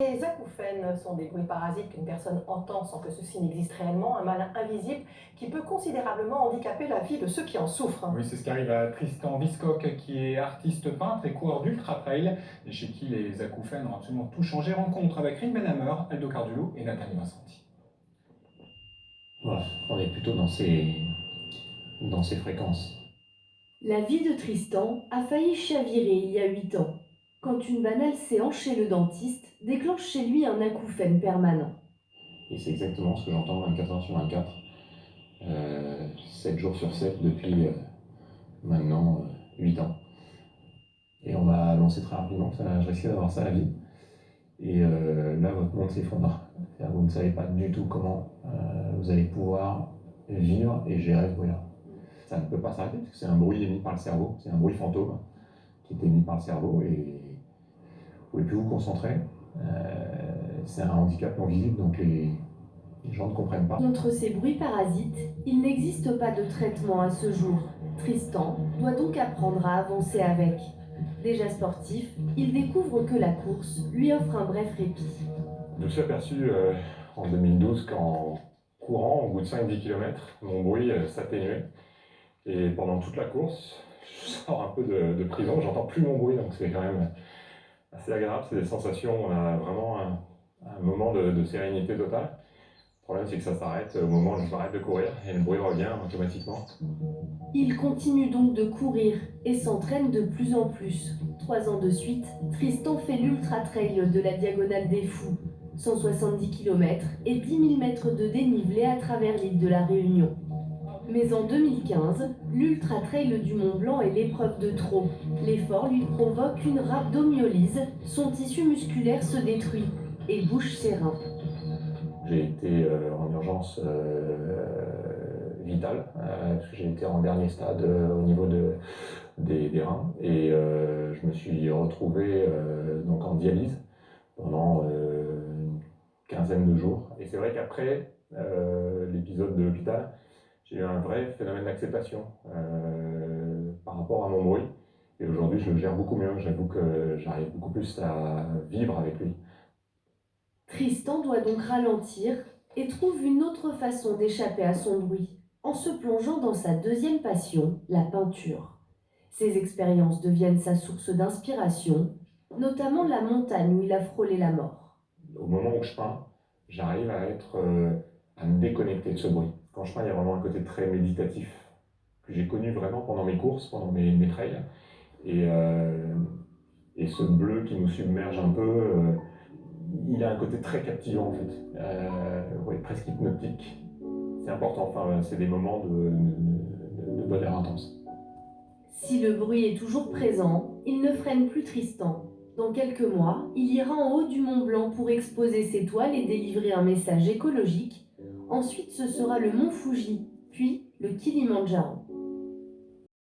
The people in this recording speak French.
Les acouphènes sont des bruits parasites qu'une personne entend sans que ceci n'existe réellement, un mal invisible qui peut considérablement handicaper la vie de ceux qui en souffrent. Oui, c'est ce qui arrive à Tristan Viscock, qui est artiste peintre et coureur d'ultra-trail, et chez qui les acouphènes ont absolument tout changé. Rencontre avec Ring Benhammer, Aldo Cardulo et Nathalie Vincenti. Voilà, on est plutôt dans ces fréquences. La vie de Tristan a failli chavirer il y a 8 ans, quand une banale séance chez le dentiste déclenche chez lui un acouphène permanent. Et c'est exactement ce que j'entends 24 heures sur 24, 7 jours sur 7 depuis maintenant 8 ans. Et on m'a annoncé très rapidement que je risquais d'avoir ça à la vie. Et là, votre monde s'effondre. Vous ne savez pas du tout comment vous allez pouvoir vivre et gérer ce bruit-là. Ça ne peut pas s'arrêter parce que c'est un bruit émis par le cerveau, c'est un bruit fantôme qui est émis par le cerveau et vous ne pouvez plus vous concentrer. C'est un handicap non visible, donc les gens ne comprennent pas. Contre ces bruits parasites, il n'existe pas de traitement à ce jour. Tristan doit donc apprendre à avancer avec. Déjà sportif, il découvre que la course lui offre un bref répit. Je me suis aperçu en 2012 qu'en courant, au bout de 5-10 km, mon bruit s'atténuait. Et pendant toute la course, je sors un peu de prison, j'entends plus mon bruit, donc c'est quand même assez agréable. C'est des sensations, on a vraiment un moment de sérénité totale. Le problème, c'est que ça s'arrête au moment où je m'arrête de courir et le bruit revient automatiquement. Il continue donc de courir et s'entraîne de plus en plus. 3 ans de suite, Tristan fait l'ultra-trail de la Diagonale des Fous. 170 km et 10 000 mètres de dénivelé à travers l'île de la Réunion. Mais en 2015, l'ultra-trail du Mont Blanc est l'épreuve de trop. L'effort lui provoque une rhabdomyolyse, son tissu musculaire se détruit et bouche ses reins. J'ai été en urgence vitale, parce que j'ai été en dernier stade au niveau des reins, et je me suis retrouvé donc en dialyse pendant une quinzaine de jours. Et c'est vrai qu'après l'épisode de l'hôpital, j'ai eu un vrai phénomène d'acceptation par rapport à mon bruit. Et aujourd'hui, je le gère beaucoup mieux. J'avoue que j'arrive beaucoup plus à vivre avec lui. Tristan doit donc ralentir et trouve une autre façon d'échapper à son bruit, en se plongeant dans sa deuxième passion, la peinture. Ces expériences deviennent sa source d'inspiration, notamment la montagne où il a frôlé la mort. Au moment où je peins, j'arrive à me déconnecter de ce bruit. Quand je peins, il y a vraiment un côté très méditatif que j'ai connu vraiment pendant mes courses, pendant mes trails. Et ce bleu qui nous submerge un peu, il a un côté très captivant en fait, ouais, presque hypnotique. C'est important, enfin, c'est des moments de bonheur intense. Si le bruit est toujours présent, il ne freine plus Tristan. Dans quelques mois, il ira en haut du Mont Blanc pour exposer ses toiles et délivrer un message écologique. Ensuite, ce sera le mont Fuji, puis le Kilimandjaro.